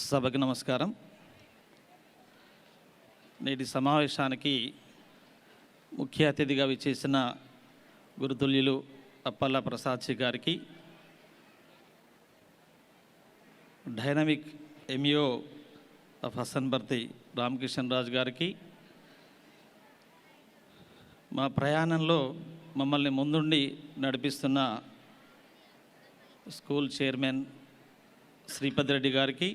సభకు నమస్కారం. నేటి సమావేశానికి ముఖ్య అతిథిగా విచ్చేసిన గురుతుల్యులు అప్పల్ల ప్రసాద్ గారికి, డైనమిక్ ఎంఈఓ ఆఫ్ హసన్బర్తి రామకిషన్ రాజు గారికి, మా ప్రయాణంలో మమ్మల్ని ముందుండి నడిపిస్తున్న స్కూల్ చైర్మన్ శ్రీపతి రెడ్డి గారికి,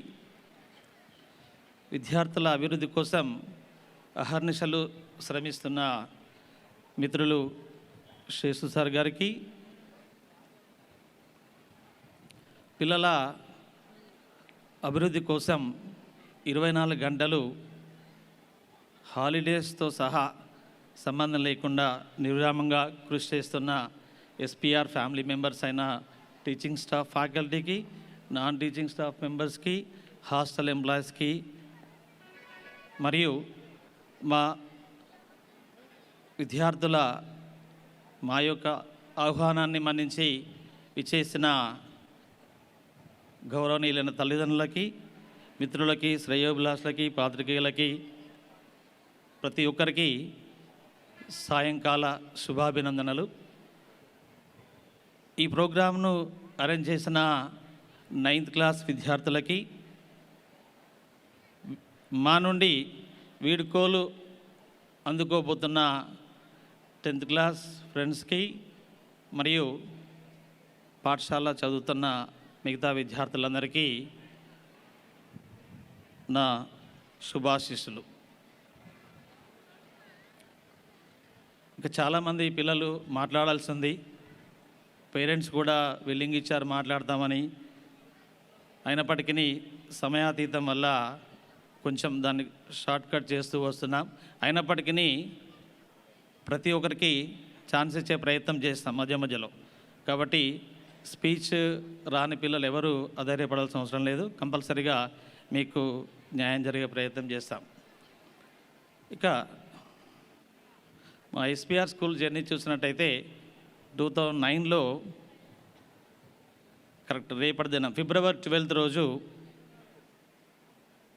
విద్యార్థుల అభివృద్ధి కోసం అహర్నిశలు శ్రమిస్తున్న మిత్రులు శేషు సార్ గారికి, పిల్లల అభివృద్ధి కోసం 24 గంటలు హాలిడేస్తో సహా సంబంధం లేకుండా నిర్విరామంగా కృషి చేస్తున్న ఎస్పీఆర్ ఫ్యామిలీ మెంబర్స్ అయిన టీచింగ్ స్టాఫ్ ఫ్యాకల్టీకి, నాన్ టీచింగ్ స్టాఫ్ మెంబర్స్కి, హాస్టల్ ఎంప్లాయీస్కి మరియు మా విద్యార్థుల మా యొక్క ఆహ్వానాన్ని మన్నించి విచ్చేసిన గౌరవనీయులైన తల్లిదండ్రులకి, మిత్రులకి, శ్రేయోభిలాషులకి, పాత్రికేయులకి, ప్రతి ఒక్కరికి సాయంకాల శుభాభినందనలు. ఈ ప్రోగ్రాంను అరేంజ్ చేసిన 9th క్లాస్ విద్యార్థులకి, మా నుండి వీడ్కోలు అందుకోబోతున్న 10th క్లాస్ ఫ్రెండ్స్కి మరియు పాఠశాల చదువుతున్న మిగతా విద్యార్థులందరికీ నా శుభాశీస్సులు. ఇంకా చాలామంది పిల్లలు మాట్లాడాల్సింది, పేరెంట్స్ కూడా విల్లింగ్ ఇచ్చారు మాట్లాడతామని. అయినప్పటికీ సమయాతీతం వల్ల కొంచెం దాన్ని షార్ట్ కట్ చేస్తూ వస్తున్నాం. అయినప్పటికీ ప్రతి ఒక్కరికి ఛాన్స్ ఇచ్చే ప్రయత్నం చేస్తాం మధ్య మధ్యలో. కాబట్టి స్పీచ్ రాని పిల్లలు ఎవరు అధైర్యపడాల్సిన అవసరం లేదు. కంపల్సరీగా మీకు న్యాయం జరిగే ప్రయత్నం చేస్తాం. ఇక మా ఎస్పీఆర్ స్కూల్ జర్నీ చూసినట్టయితే 2009లో కరెక్ట్ రేపటి దినం ఫిబ్రవరి 12 రోజు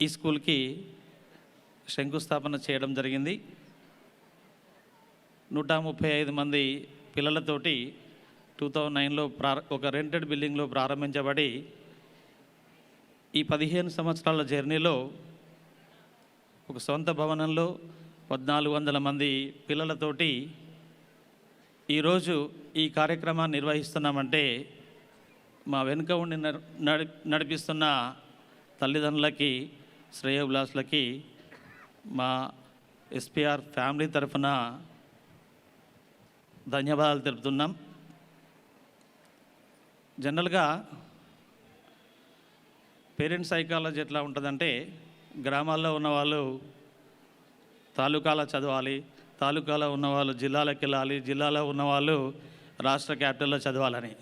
ఈ స్కూల్కి శంకుస్థాపన చేయడం జరిగింది. 135 మంది పిల్లలతోటి 2009లో ఒక రెంటెడ్ బిల్డింగ్లో ప్రారంభించబడి ఈ 15 సంవత్సరాల జర్నీలో ఒక సొంత భవనంలో 1400 మంది పిల్లలతోటి ఈరోజు ఈ కార్యక్రమాన్ని నిర్వహిస్తున్నామంటే మా వెనుక ఉండి నడిపిస్తున్న తల్లిదండ్రులకి, శ్రేయోభిలాషులకి మా ఎస్పీఆర్ ఫ్యామిలీ తరఫున ధన్యవాదాలు తెలుపుతున్నాం. జనరల్గా పేరెంట్స్ సైకాలజీ ఎట్లా ఉంటుందంటే, గ్రామాల్లో ఉన్నవాళ్ళు తాలూకాలో చదవాలి, తాలూకాలో ఉన్నవాళ్ళు జిల్లాలకు వెళ్ళాలి, జిల్లాలో ఉన్నవాళ్ళు రాష్ట్ర క్యాపిటల్లో చదవాలని.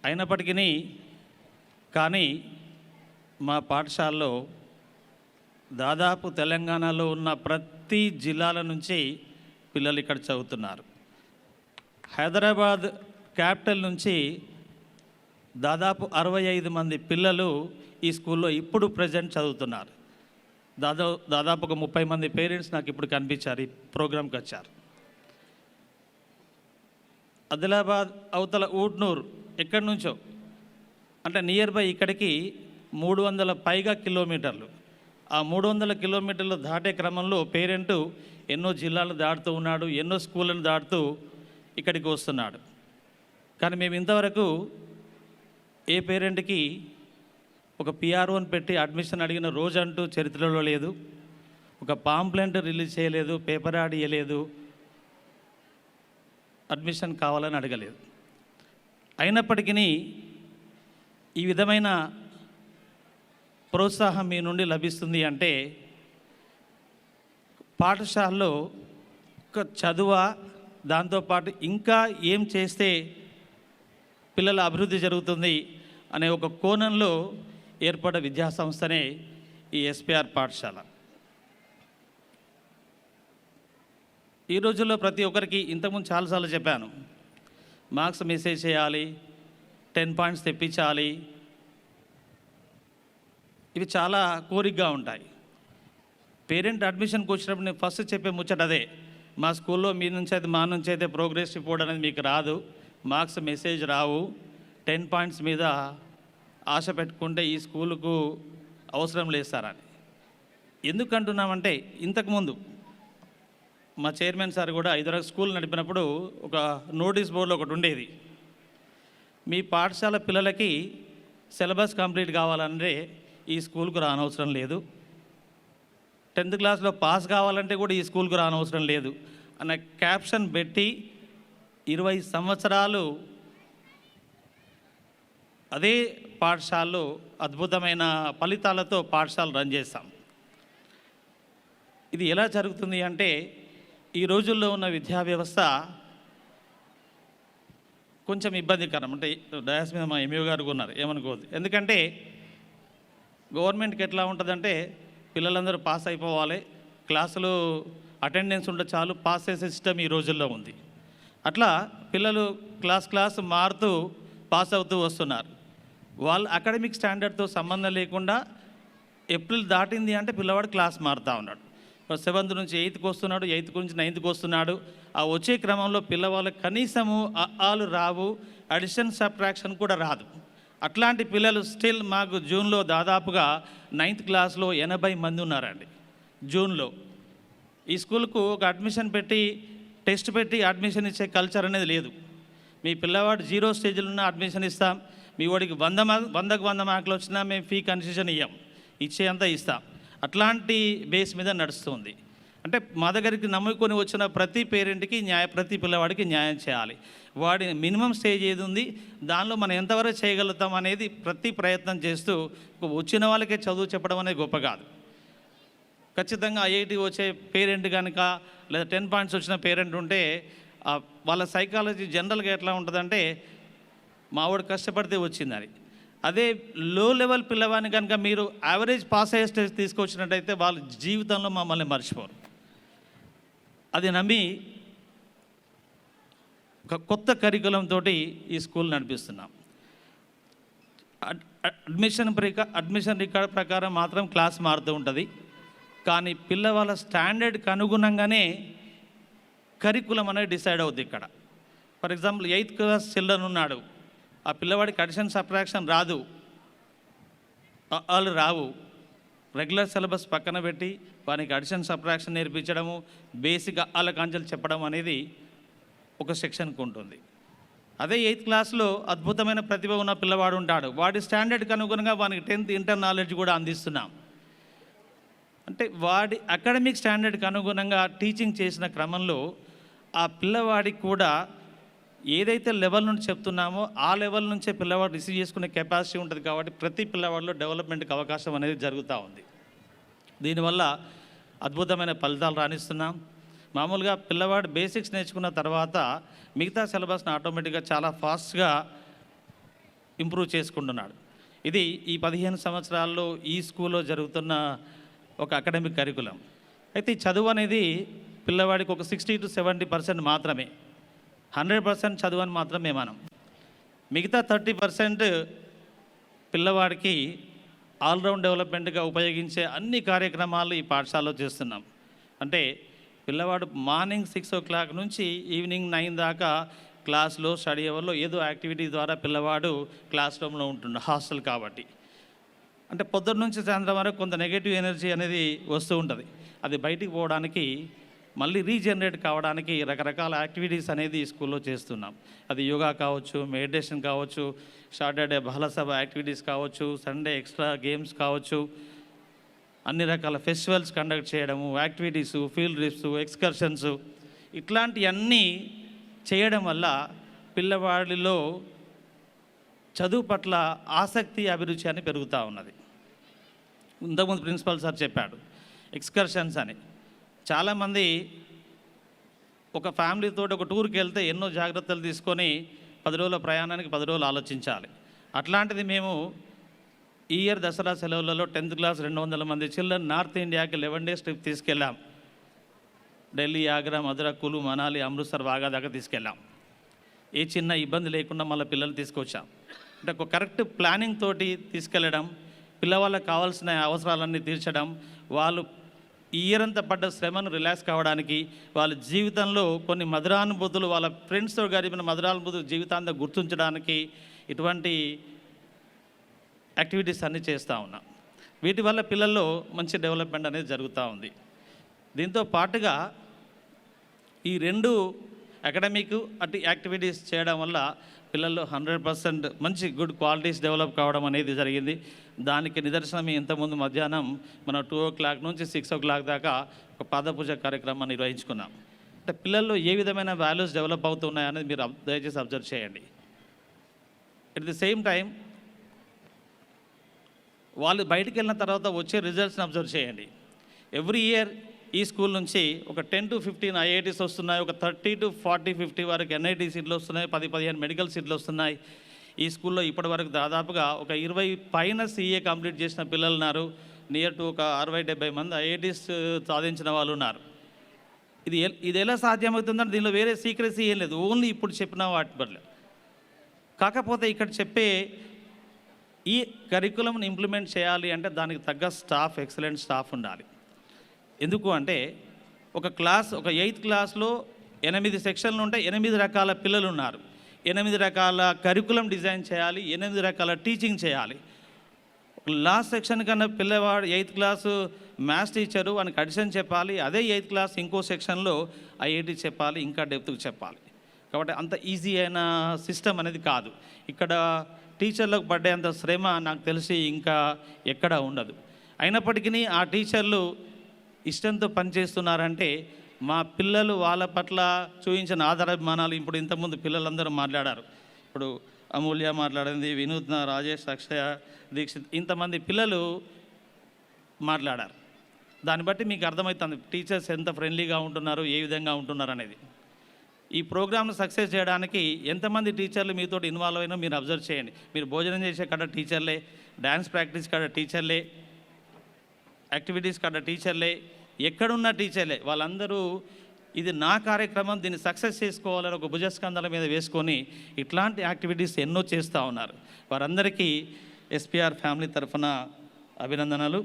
అయినప్పటికీ కానీ మా పాఠశాలలో దాదాపు తెలంగాణలో ఉన్న ప్రతి జిల్లాల నుంచి పిల్లలు ఇక్కడ చదువుతున్నారు. హైదరాబాద్ క్యాపిటల్ నుంచి దాదాపు 65 మంది పిల్లలు ఈ స్కూల్లో ఇప్పుడు ప్రజెంట్ చదువుతున్నారు. దాదాపు ఒక 30 మంది పేరెంట్స్ నాకు ఇప్పుడు కనిపించారు, ఈ ప్రోగ్రాంకి వచ్చారు. ఆదిలాబాద్ అవతల ఊట్నూరు ఎక్కడి నుంచో, అంటే నియర్ బై ఇక్కడికి 300 పైగా కిలోమీటర్లు. ఆ 300 కిలోమీటర్లు దాటే క్రమంలో పేరెంటు ఎన్నో జిల్లాలు దాటుతూ ఉన్నాడు, ఎన్నో స్కూళ్ళను దాటుతూ ఇక్కడికి వస్తున్నాడు. కానీ మేము ఇంతవరకు ఏ పేరెంట్కి ఒక పిఆర్ఓని పెట్టి అడ్మిషన్ అడిగిన రోజంటూ చరిత్రలో లేదు. ఒక పాంప్లెంట్ రిలీజ్ చేయలేదు, పేపర్ యాడ్ ఇవ్వలేదు, అడ్మిషన్ కావాలని అడగలేదు. అయినప్పటికీ ఈ విధమైన ప్రోత్సాహం మీ నుండి లభిస్తుంది అంటే పాఠశాలలో ఒక చదువ, దాంతోపాటు ఇంకా ఏం చేస్తే పిల్లల అభివృద్ధి జరుగుతుంది అనే ఒక కోణంలో ఏర్పడ్డ విద్యాసంస్థనే ఈ ఎస్పీఆర్ పాఠశాల. ఈ రోజుల్లో ప్రతి ఒక్కరికి ఇంతకుముందు చాలాసార్లు చెప్పాను, మార్క్స్ మెసేజ్ చేయాలి, 10 పాయింట్స్ తెప్పించాలి, ఇవి చాలా కోరికగా ఉంటాయి. పేరెంట్ అడ్మిషన్కి వచ్చినప్పుడు నేను ఫస్ట్ చెప్పే ముచ్చట అదే, మా స్కూల్లో మా నుంచి అయితే ప్రోగ్రెస్ రిపోర్ట్ అనేది మీకు రాదు, మార్క్స్ మెసేజ్ రావు, 10 పాయింట్స్ మీద ఆశ పెట్టుకుంటే ఈ స్కూలుకు అవసరం లేదు సార్ అని. ఎందుకు అంటున్నామంటే, ఇంతకుముందు మా చైర్మన్ సార్ కూడా ఇదివరకు స్కూల్ నడిపినప్పుడు ఒక నోటీస్ బోర్డులో ఒకటి ఉండేది, మీ పాఠశాల పిల్లలకి సిలబస్ కంప్లీట్ కావాలంటే ఈ స్కూల్కు రానవసరం లేదు, 10th క్లాస్లో పాస్ కావాలంటే కూడా ఈ స్కూల్కు రానవసరం లేదు అన్న క్యాప్షన్ పెట్టి 20 సంవత్సరాలు అదే పాఠశాలలో అద్భుతమైన ఫలితాలతో పాఠశాల రన్ చేస్తాం. ఇది ఎలా జరుగుతుంది అంటే, ఈ రోజుల్లో ఉన్న విద్యా వ్యవస్థ కొంచెం ఇబ్బందికరం. అంటే డయాస్ మీద మా ఎంఈఓ గారు ఉన్నారు, ఏమనుకోవద్దు. ఎందుకంటే గవర్నమెంట్కి ఎట్లా ఉంటుందంటే, పిల్లలందరూ పాస్ అయిపోవాలి, క్లాసులు అటెండెన్స్ ఉంటే చాలు, పాస్ చేసే సిస్టమ్ ఈ రోజుల్లో ఉంది. అట్లా పిల్లలు క్లాస్ మారుతూ పాస్ అవుతూ వస్తున్నారు. వాళ్ళ అకాడమిక్ స్టాండర్డ్తో సంబంధం లేకుండా ఏప్రిల్ దాటింది అంటే పిల్లవాడు క్లాస్ మారుతూ ఉన్నాడు. 7th నుంచి 8th వస్తున్నాడు, 8th నుంచి 9th వస్తున్నాడు. ఆ వచ్చే క్రమంలో పిల్లవాళ్ళకి కనీసము ఆలు రావు, అడిషన్ సబ్ట్రాక్షన్ కూడా రాదు. అట్లాంటి పిల్లలు స్టిల్ మాకు జూన్లో దాదాపుగా 9th క్లాస్లో 80 మంది ఉన్నారండి. జూన్లో ఈ స్కూల్కు ఒక అడ్మిషన్ పెట్టి టెస్ట్ పెట్టి అడ్మిషన్ ఇచ్చే కల్చర్ అనేది లేదు. మీ పిల్లవాడు 0 స్టేజ్లో ఉన్న అడ్మిషన్ ఇస్తాం, మీ వాడికి 100కు 100 మార్కులు వచ్చినా మేము ఫీ కన్సెషన్ ఇవ్వం, ఇచ్చేంత ఇస్తాం. అట్లాంటి బేస్ మీద నడుస్తుంది. అంటే మా దగ్గరికి నమ్ముకొని వచ్చిన ప్రతి పేరెంట్కి ప్రతి పిల్లవాడికి న్యాయం చేయాలి. వాడి మినిమం స్టేజ్ ఏది ఉంది, దానిలో మనం ఎంతవరకు చేయగలుగుతాం అనేది ప్రతి ప్రయత్నం చేస్తూ, వచ్చిన వాళ్ళకే చదువు చెప్పడం అనేది గొప్ప కాదు. ఖచ్చితంగా ఐఐటి వచ్చే పేరెంట్ కనుక లేదా 10 పాయింట్స్ వచ్చిన పేరెంట్ ఉంటే వాళ్ళ సైకాలజీ జనరల్గా ఎట్లా ఉంటుందంటే, మావాడు కష్టపడితే వచ్చిందని. అదే లో లెవెల్ పిల్లవాడిని కనుక మీరు యావరేజ్ పాస్ అయ్యే స్టేజ్ తీసుకొచ్చినట్టయితే వాళ్ళ జీవితంలో మమ్మల్ని మర్చిపోరు. అది నమ్మి ఒక కొత్త కరికులం తోటి ఈ స్కూల్ నడిపిస్తున్నాం. అడ్మిషన్ రికార్డ్ ప్రకారం మాత్రం క్లాస్ మారుతూ ఉంటుంది, కానీ పిల్లవాళ్ళ స్టాండర్డ్కి అనుగుణంగానే కరికులం అనేది డిసైడ్ అవుతుంది ఇక్కడ. For example 8th class children ఉన్నాడు, ఆ పిల్లవాడికి అడిషన్ సబ్ట్రాక్షన్ రాదు, వాళ్ళు రావు, రెగ్యులర్ సిలబస్ పక్కన పెట్టి వానికి అడిషన్ సబ్ట్రాక్షన్ నేర్పించడము, బేసిక్ వాళ్ళ కాంచెలు చెప్పడం అనేది ఒక సెక్షన్కి ఉంటుంది. అదే 8th క్లాస్లో అద్భుతమైన ప్రతిభ ఉన్న పిల్లవాడు ఉంటాడు, వాడి స్టాండర్డ్కి అనుగుణంగా వానికి 10th ఇంటర్ నాలెడ్జ్ కూడా అందిస్తున్నాం. అంటే వాడి అకాడమిక్ స్టాండర్డ్కి అనుగుణంగా టీచింగ్ చేసిన క్రమంలో ఆ పిల్లవాడికి కూడా ఏదైతే లెవెల్ నుంచి చెప్తున్నామో ఆ లెవెల్ నుంచే పిల్లవాడు రిసీవ్ చేసుకునే కెపాసిటీ ఉంటుంది. కాబట్టి ప్రతి పిల్లవాడిలో డెవలప్మెంట్కి అవకాశం అనేది జరుగుతూ ఉంది. దీనివల్ల అద్భుతమైన ఫలితాలు రాణిస్తున్నాం. మామూలుగా పిల్లవాడు బేసిక్స్ నేర్చుకున్న తర్వాత మిగతా సిలబస్ని ఆటోమేటిక్గా చాలా ఫాస్ట్గా ఇంప్రూవ్ చేసుకుంటున్నాడు. ఇది ఈ 15 సంవత్సరాల్లో ఈ స్కూల్లో జరుగుతున్న ఒక అకాడమిక్ కరికులం. అయితే ఈ చదువు అనేది పిల్లవాడికి ఒక 60 to 70% మాత్రమే, 100% చదువు అని మాత్రమే మనం. మిగతా 30% పిల్లవాడికి ఆల్రౌండ్ డెవలప్మెంట్గా ఉపయోగించే అన్ని కార్యక్రమాలు ఈ పాఠశాలలో చేస్తున్నాం. అంటే పిల్లవాడు మార్నింగ్ 6 o'clock నుంచి ఈవినింగ్ 9 దాకా క్లాస్లో స్టడీ అవర్లో ఏదో యాక్టివిటీ ద్వారా పిల్లవాడు క్లాస్ రూమ్లో ఉంటుండు, హాస్టల్ కాబట్టి. అంటే పొద్దున్న నుంచి సాయంత్రం వరకు కొంత నెగటివ్ ఎనర్జీ అనేది వస్తూ ఉంటుంది. అది బయటికి పోవడానికి, మళ్ళీ రీజనరేట్ కావడానికి రకరకాల యాక్టివిటీస్ అనేది ఈ స్కూల్లో చేస్తున్నాం. అది యోగా కావచ్చు, మెడిటేషన్ కావచ్చు, సాటర్డే బాలసభ యాక్టివిటీస్ కావచ్చు, సండే ఎక్స్ట్రా గేమ్స్ కావచ్చు, అన్ని రకాల ఫెస్టివల్స్ కండక్ట్ చేయడము, యాక్టివిటీస్, ఫీల్డ్ ట్రిప్స్, ఎక్స్కర్షన్స్, ఇట్లాంటివన్నీ చేయడం వల్ల పిల్లవాడిలో చదువు పట్ల ఆసక్తి, అభిరుచి అని పెరుగుతూ ఉన్నది. ఇంతకుముందు ప్రిన్సిపల్ సార్ చెప్పాడు ఎక్స్కర్షన్స్ అని. చాలామంది ఒక ఫ్యామిలీతో ఒక టూర్కి వెళ్తే ఎన్నో జాగ్రత్తలు తీసుకొని 10 రోజుల ప్రయాణానికి 10 రోజులు ఆలోచించాలి. అట్లాంటిది మేము ఈ ఇయర్ దసరా సెలవులలో 10th క్లాస్ 200 మంది చిల్డ్రన్ నార్త్ ఇండియాకి 11 days ట్రిప్ తీసుకెళ్ళాం. ఢిల్లీ, ఆగ్రా, మధుర, కులు, మనాలి, అమృత్సర్, వాగా దాకా తీసుకెళ్ళాం. ఏ చిన్న ఇబ్బంది లేకుండా మళ్ళీ పిల్లలు తీసుకొచ్చాం. అంటే ఒక కరెక్ట్ ప్లానింగ్ తోటి తీసుకెళ్ళడం, పిల్లవాళ్ళకి కావాల్సిన అవసరాలన్నీ తీర్చడం, వాళ్ళు ఈ ఇయర్ అంతా పడ్డ శ్రమను రిలాక్స్ కావడానికి, వాళ్ళ జీవితంలో కొన్ని మధురానుభూతులు, వాళ్ళ ఫ్రెండ్స్తో గడిపిన మధురానుభూతులు జీవితాంతం గుర్తుంచడానికి ఇటువంటి యాక్టివిటీస్ అన్నీ చేస్తూ ఉన్నాం. వీటి వల్ల పిల్లల్లో మంచి డెవలప్మెంట్ అనేది జరుగుతూ ఉంది. దీంతో పాటుగా ఈ రెండు అకాడమిక్ అటు యాక్టివిటీస్ చేయడం వల్ల పిల్లల్లో 100% మంచి గుడ్ క్వాలిటీస్ డెవలప్ కావడం అనేది జరిగింది. దానికి నిదర్శనం ఇంతకుముందు మధ్యాహ్నం మనం 2 నుంచి 6 దాకా ఒక పాదపూజ కార్యక్రమాన్ని నిర్వహించుకున్నాం. అంటే పిల్లల్లో ఏ విధమైన వాల్యూస్ డెవలప్ అవుతున్నాయనేది మీరు దయచేసి అబ్జర్వ్ చేయండి. ఎట్ ది సేమ్ టైం వాళ్ళు బయటికి వెళ్ళిన తర్వాత వచ్చే రిజల్ట్స్ని అబ్జర్వ్ చేయండి. ఎవ్రీ ఇయర్ ఈ స్కూల్ నుంచి ఒక 10 to 15 ఐఐటీస్ వస్తున్నాయి, ఒక 30 to 40, 50 వరకు ఎన్ఐటీ సీట్లు వస్తున్నాయి, 10-15 మెడికల్ సీట్లు వస్తున్నాయి. ఈ స్కూల్లో ఇప్పటి వరకు దాదాపుగా ఒక 20 పైన CA కంప్లీట్ చేసిన పిల్లలు ఉన్నారు. నియర్ టు ఒక 60-70 మంది ఐఐటీస్ సాధించిన వాళ్ళు ఉన్నారు. ఇది ఎలా సాధ్యమవుతుందంటే దీనిలో వేరే సీక్రెసీ ఏం లేదు, ఓన్లీ ఇప్పుడు చెప్పిన వాటి వల్ల. కాకపోతే ఇక్కడ చెప్పే ఈ కరికులంని ఇంప్లిమెంట్ చేయాలి అంటే దానికి తగ్గ స్టాఫ్, ఎక్సలెంట్ స్టాఫ్ ఉండాలి. ఎందుకు అంటే ఒక 8th క్లాస్లో 8 సెక్షన్లు ఉంటే 8 రకాల పిల్లలు ఉన్నారు. 8 రకాల కరికులం డిజైన్ చేయాలి, 8 రకాల టీచింగ్ చేయాలి. లాస్ట్ సెక్షన్ కన్నా పిల్లవాడు 8th క్లాసు మ్యాథ్స్ టీచరు వానికి అడిషన్ చెప్పాలి, అదే 8th క్లాస్ ఇంకో సెక్షన్లో ఐఐటీ చెప్పాలి, ఇంకా డెప్త్కి చెప్పాలి. కాబట్టి అంత ఈజీ అయిన సిస్టమ్ అనేది కాదు. ఇక్కడ టీచర్లకు పడ్డేంత శ్రమ నాకు తెలిసి ఇంకా ఎక్కడా ఉండదు. అయినప్పటికీ ఆ టీచర్లు ఇష్టంతో పనిచేస్తున్నారంటే మా పిల్లలు వాళ్ళ పట్ల చూపించిన ఆదరాభిమానాలు. ఇప్పుడు ఇంతకుముందు పిల్లలందరూ మాట్లాడారు, ఇప్పుడు అమూల్య మాట్లాడింది, వినూత్న, రాజేష్, అక్షయ, దీక్షిత్, ఇంతమంది పిల్లలు మాట్లాడారు. దాన్ని బట్టి మీకు అర్థమవుతుంది టీచర్స్ ఎంత ఫ్రెండ్లీగా ఉంటున్నారు, ఏ విధంగా ఉంటున్నారు అనేది. ఈ ప్రోగ్రామ్ను సక్సెస్ చేయడానికి ఎంతమంది టీచర్లు మీతో ఇన్వాల్వ్ అయినా మీరు అబ్జర్వ్ చేయండి. మీరు భోజనం చేసే కాడ టీచర్లే, డ్యాన్స్ ప్రాక్టీస్ కాడ టీచర్లే, యాక్టివిటీస్ కాడ టీచర్లే, ఎక్కడున్న టీచర్లే, వాళ్ళందరూ ఇది నా కార్యక్రమం, దీన్ని సక్సెస్ చేసుకోవాలని ఒక భుజస్కంధాల మీద వేసుకొని ఇట్లాంటి యాక్టివిటీస్ ఎన్నో చేస్తూ ఉన్నారు. వారందరికీ SPR ఫ్యామిలీ తరఫున అభినందనలు.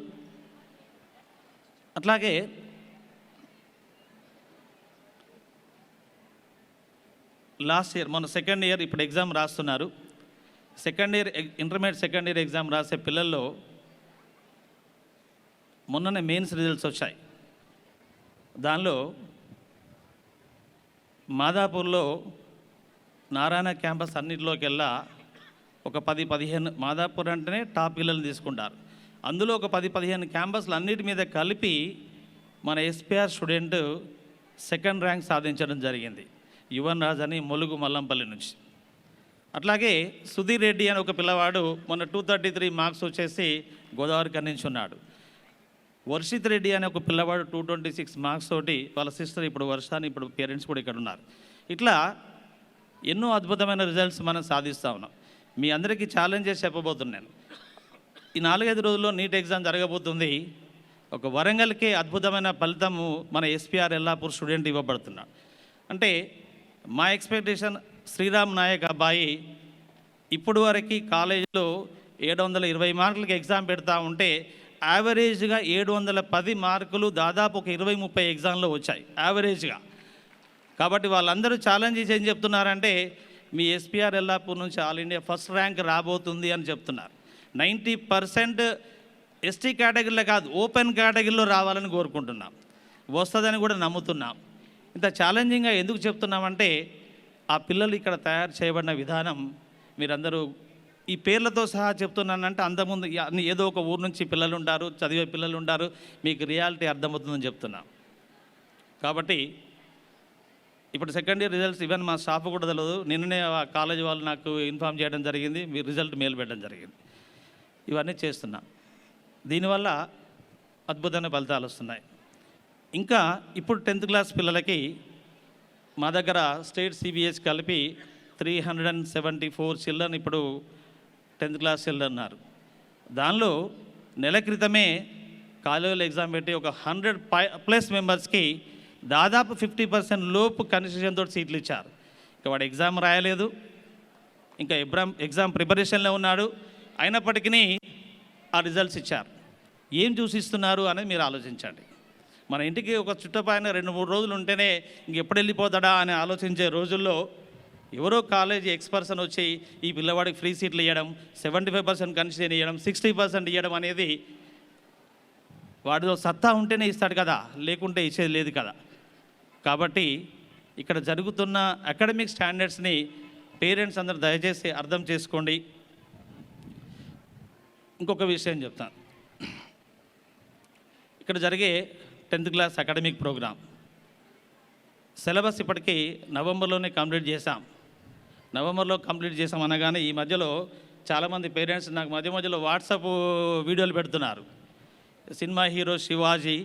అట్లాగే లాస్ట్ ఇయర్ మన సెకండ్ ఇయర్ ఇప్పుడు ఎగ్జామ్ రాస్తున్నారు. ఇంటర్మీడియట్ సెకండ్ ఇయర్ ఎగ్జామ్ రాసే పిల్లల్లో మొన్ననే మెయిన్స్ రిజల్ట్స్ వచ్చాయి. దానిలో మాదాపూర్లో నారాయణ క్యాంపస్ అన్నింటిలోకెల్లా ఒక 10-15 మాదాపూర్ అంటేనే టాప్ పిల్లలు తీసుకుంటారు. అందులో ఒక 10-15 క్యాంపస్లు అన్నిటి మీద కలిపి మన SPR స్టూడెంట్ సెకండ్ ర్యాంక్ సాధించడం జరిగింది, యువన్ రాజ్ అని, ములుగు మల్లంపల్లి నుంచి. అట్లాగే సుధీర్ రెడ్డి అని ఒక పిల్లవాడు మొన్న 233 మార్క్స్ వచ్చేసి గోదావరి నుంచి ఉన్నాడు. వర్షిత్ రెడ్డి అనే ఒక పిల్లవాడు 226 మార్క్స్ తోటి, వాళ్ళ సిస్టర్ ఇప్పుడు వర్షాన్ని, ఇప్పుడు పేరెంట్స్ కూడా ఇక్కడ ఉన్నారు. ఇట్లా ఎన్నో అద్భుతమైన రిజల్ట్స్ మనం సాధిస్తూ ఉన్నాం. మీ అందరికీ ఛాలెంజెస్ చెప్పబోతున్నాను. ఈ 4-5 రోజుల్లో నీట్ ఎగ్జామ్ జరగబోతుంది. ఒక వరంగల్కే అద్భుతమైన ఫలితము మన SPR ఎల్లాపూర్ స్టూడెంట్ ఇవ్వబడుతున్నాడు. అంటే మా ఎక్స్పెక్టేషన్, శ్రీరామ్ నాయక్ అబ్బాయి ఇప్పుడు వరకు కాలేజీలో 720 మార్కులకి ఎగ్జామ్ పెడతా ఉంటే యావరేజ్గా 710 మార్కులు దాదాపు ఒక 20-30 ఎగ్జామ్లో వచ్చాయి యావరేజ్గా. కాబట్టి వాళ్ళందరూ ఛాలెంజెస్ ఏం చెప్తున్నారంటే మీ SPR ఎల్లాపూర్ నుంచి ఆల్ ఇండియా ఫస్ట్ ర్యాంక్ రాబోతుంది అని చెప్తున్నారు. 90% ST కేటగిరీలో కాదు, ఓపెన్ కేటగిరీలో రావాలని కోరుకుంటున్నాం, వస్తుందని కూడా నమ్ముతున్నాం. ఇంత ఛాలెంజింగ్గా ఎందుకు చెప్తున్నామంటే ఆ పిల్లలు ఇక్కడ తయారు చేయబడిన విధానం మీరందరూ ఈ పేర్లతో సహా చెప్తున్నానంటే అంతకుముందు ఏదో ఒక ఊరు నుంచి పిల్లలు ఉంటారు, చదివే పిల్లలు ఉంటారు, మీకు రియాలిటీ అర్థమవుతుందని చెప్తున్నాం. కాబట్టి ఇప్పుడు సెకండ్ ఇయర్ రిజల్ట్స్ ఈవెన్ మా స్టాఫ్ కూడా తెలియదు, నిన్ననే కాలేజీ వాళ్ళు నాకు ఇన్ఫామ్ చేయడం జరిగింది, మీ రిజల్ట్ మెయిల్ పెట్టడం జరిగింది. ఇవన్నీ చేస్తున్నాం. దీనివల్ల అద్భుతమైన ఫలితాలు వస్తున్నాయి. ఇంకా ఇప్పుడు 10th క్లాస్ పిల్లలకి మా దగ్గర స్టేట్ CBSE కలిపి 374 చిల్డ్రన్ ఇప్పుడు 10th క్లాస్ చిల్డ్రన్ ఉన్నారు. దానిలో నెల క్రితమే కాలేజీలో ఎగ్జామ్ పెట్టి ఒక 100+ మెంబర్స్కి దాదాపు 50% లోపు కన్సెషన్ తోటి సీట్లు ఇచ్చారు. ఇక వాడు ఎగ్జామ్ రాయలేదు, ఇంకా ఎగ్జామ్ ప్రిపరేషన్లో ఉన్నాడు. అయినప్పటికీ ఆ రిజల్ట్స్ ఇచ్చారు. ఏం చూసి ఇస్తున్నారు అనేది మీరు ఆలోచించండి. మన ఇంటికి ఒక చుట్టపైన 2-3 రోజులు ఉంటేనే ఇంకెప్పుడు వెళ్ళిపోతాడా అని ఆలోచించే రోజుల్లో ఎవరో కాలేజీ ఎక్స్పర్సన్ వచ్చి ఈ పిల్లవాడికి ఫ్రీ సీట్లు ఇవ్వడం, 75% కన్సిడర్ ఇవ్వడం, 60% ఇవ్వడం అనేది వాడిలో సత్తా ఉంటేనే ఇస్తాడు కదా, లేకుంటే ఇచ్చేది లేదు కదా. కాబట్టి ఇక్కడ జరుగుతున్న అకాడమిక్ స్టాండర్డ్స్ని పేరెంట్స్ అందరూ దయచేసి అర్థం చేసుకోండి. ఇంకొక విషయం చెప్తాను. ఇక్కడ జరిగే 10th class academic programme syllabus ఇప్పటికీ నవంబర్లోనే కంప్లీట్ చేశాం. నవంబర్లో కంప్లీట్ చేసాం అనగానే ఈ మధ్యలో చాలామంది పేరెంట్స్ నాకు మధ్యలో వాట్సాప్ వీడియోలు పెడుతున్నారు. సినిమా హీరో శివాజీ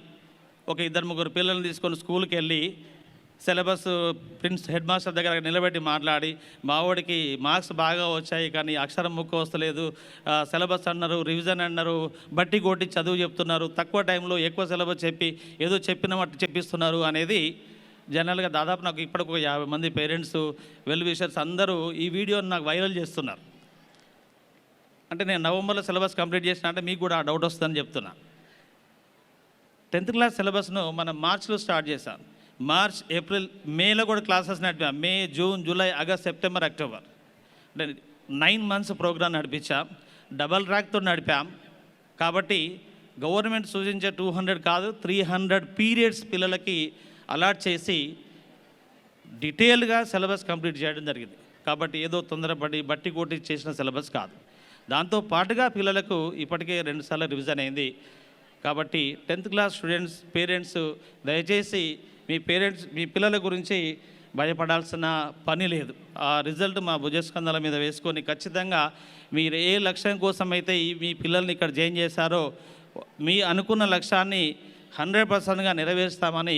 ఒక 2-3 పిల్లల్ని తీసుకొని స్కూల్కి వెళ్ళి సిలబస్ హెడ్ మాస్టర్ దగ్గర నిలబెట్టి మాట్లాడి, మావాడికి మార్క్స్ బాగా వచ్చాయి కానీ అక్షరం ముక్క వస్తలేదు, సిలబస్ అన్నారు, రివిజన్ అన్నారు, బట్టి కొట్టి చదువు చెప్తున్నారు, తక్కువ టైంలో ఎక్కువ సిలబస్ చెప్పి ఏదో చెప్పినట్టు చెప్పిస్తున్నారు అనేది జనరల్గా దాదాపు నాకు ఇప్పటికి ఒక 50 మంది పేరెంట్స్ వెల్ విషర్స్ అందరూ ఈ వీడియోని నాకు వైరల్ చేస్తున్నారు. అంటే నేను నవంబర్లో సిలబస్ కంప్లీట్ చేసిన అంటే మీకు కూడా ఆ డౌట్ వస్తుందని చెప్తున్నా. 10th క్లాస్ సిలబస్ను మనం మార్చ్లో స్టార్ట్ చేశాం. మార్చ్, ఏప్రిల్, మేలో కూడా క్లాసెస్ నడిపాం. May, June, July, August, September, October అంటే 9 మంత్స్ ప్రోగ్రామ్ నడిపించాం. డబల్ ట్రాక్తో నడిపాం. కాబట్టి గవర్నమెంట్ సూచించే 200 కాదు 300 పీరియడ్స్ పిల్లలకి అలాట్ చేసి డీటెయిల్గా సిలబస్ కంప్లీట్ చేయడం జరిగింది. కాబట్టి ఏదో తొందరపడి బట్టి కొట్టి చేసిన సిలబస్ కాదు. దాంతో పాటుగా పిల్లలకు ఇప్పటికే 2 సార్లు రివిజన్ అయింది. కాబట్టి 10th క్లాస్ స్టూడెంట్స్ పేరెంట్స్ దయచేసి మీ పిల్లల గురించి భయపడాల్సిన పని లేదు. ఆ రిజల్ట్ మా భుజస్కంధాల మీద వేసుకొని ఖచ్చితంగా మీరు ఏ లక్ష్యం కోసం అయితే మీ పిల్లల్ని ఇక్కడ జాయిన్ చేశారో మీ అనుకున్న లక్ష్యాన్ని 100%గా నెరవేరుస్తామని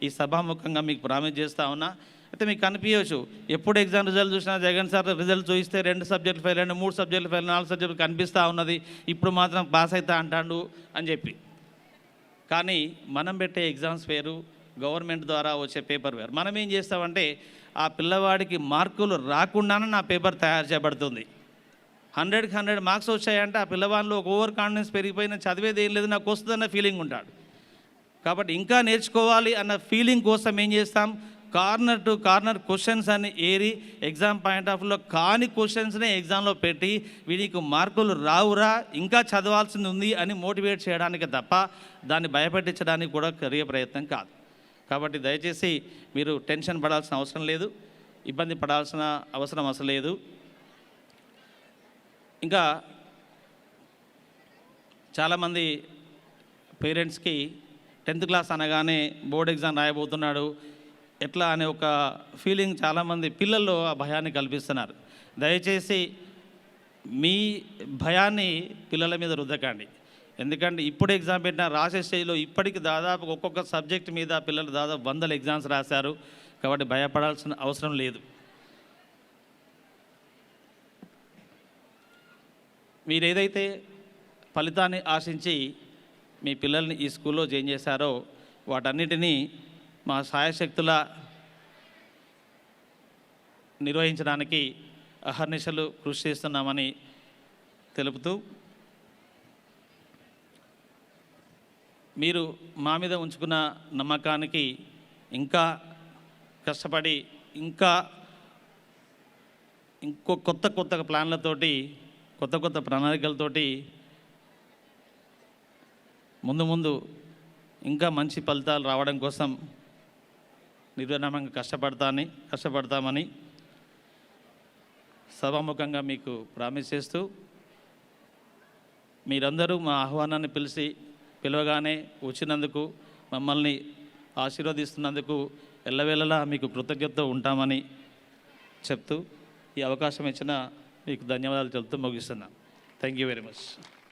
ఈ సభాముఖంగా మీకు ప్రామిస్ చేస్తూ ఉన్నా. అయితే మీకు కనిపించవచ్చు, ఎప్పుడు ఎగ్జామ్ రిజల్ట్ చూసినా జగన్ సార్ రిజల్ట్ చూస్తే 2 సబ్జెక్టులు ఫెయిల్ అండి, 3 సబ్జెక్టులు ఫెయిల్, 4 సబ్జెక్టులు కనిపిస్తూ ఉన్నది, ఇప్పుడు మాత్రం పాస్ అవుతా అంటాడు అని చెప్పి. కానీ మనం పెట్టే ఎగ్జామ్స్ వేరు, గవర్నమెంట్ ద్వారా వచ్చే పేపర్ వేరు. మనం ఏం చేస్తామంటే ఆ పిల్లవాడికి మార్కులు రాకుండానే నా పేపర్ తయారు చేయబడుతుంది. 100కి 100 మార్క్స్ వచ్చాయంటే ఆ పిల్లవాడిలో ఒక ఓవర్ కాన్ఫిడెన్స్ పెరిగిపోయిన చదివేది ఏం లేదు, నాకు వస్తుందన్న ఫీలింగ్ ఉంటాడు. కాబట్టి ఇంకా నేర్చుకోవాలి అన్న ఫీలింగ్ కోసం ఏం చేస్తాం, కార్నర్ టు కార్నర్ క్వశ్చన్స్ అని ఏరి ఎగ్జామ్ పాయింట్ ఆఫ్ వ్యూలో కాని క్వశ్చన్స్నే ఎగ్జామ్లో పెట్టి వీడికి మార్కులు రావురా ఇంకా చదవాల్సింది ఉంది అని మోటివేట్ చేయడానికి తప్ప దాన్ని భయపెట్టించడానికి కూడా కలిగే ప్రయత్నం కాదు. కాబట్టి దయచేసి మీరు టెన్షన్ పడాల్సిన అవసరం లేదు, ఇబ్బంది పడాల్సిన అవసరం అసలు లేదు. ఇంకా చాలామంది పేరెంట్స్కి 10th క్లాస్ అనగానే బోర్డ్ ఎగ్జామ్ రాయబోతున్నాడు ఎట్లా అనే ఒక ఫీలింగ్ చాలామంది పిల్లల్లో ఆ భయాన్ని కల్పిస్తున్నారు. దయచేసి మీ భయాన్ని పిల్లల మీద రుద్దకండి. ఎందుకంటే ఇప్పుడు ఎగ్జామ్ పెట్టిన రాసే స్టేజ్లో ఇప్పటికి దాదాపు ఒక్కొక్క సబ్జెక్ట్ మీద పిల్లలు దాదాపు 100 ఎగ్జామ్స్ రాశారు. కాబట్టి భయపడాల్సిన అవసరం లేదు. మీరు ఏదైతే ఫలితాన్ని ఆశించి మీ పిల్లల్ని ఈ స్కూల్లో జాయిన్ చేశారో వాటన్నిటినీ మా సాయశక్తుల నిర్వహించడానికి అహర్నిశలు కృషి చేస్తున్నామని తెలుపుతూ, మీరు మా మీద ఉంచుకున్న నమ్మకానికి ఇంకా కష్టపడి ఇంకో కొత్త ప్లాన్లతోటి కొత్త ప్రణాళికలతోటి ముందు ఇంకా మంచి ఫలితాలు రావడం కోసం నిర్విరామంగా కష్టపడతామని సభాముఖంగా మీకు ప్రామిస్ చేస్తూ, మీరందరూ మా ఆహ్వానాన్ని పిలవగానే వచ్చినందుకు, మమ్మల్ని ఆశీర్వదిస్తున్నందుకు ఎల్లవేళలా మీకు కృతజ్ఞతతో ఉంటామని చెప్తూ ఈ అవకాశం ఇచ్చిన మీకు ధన్యవాదాలు చెబుతూ ముగిస్తున్నాను. Thank you very much.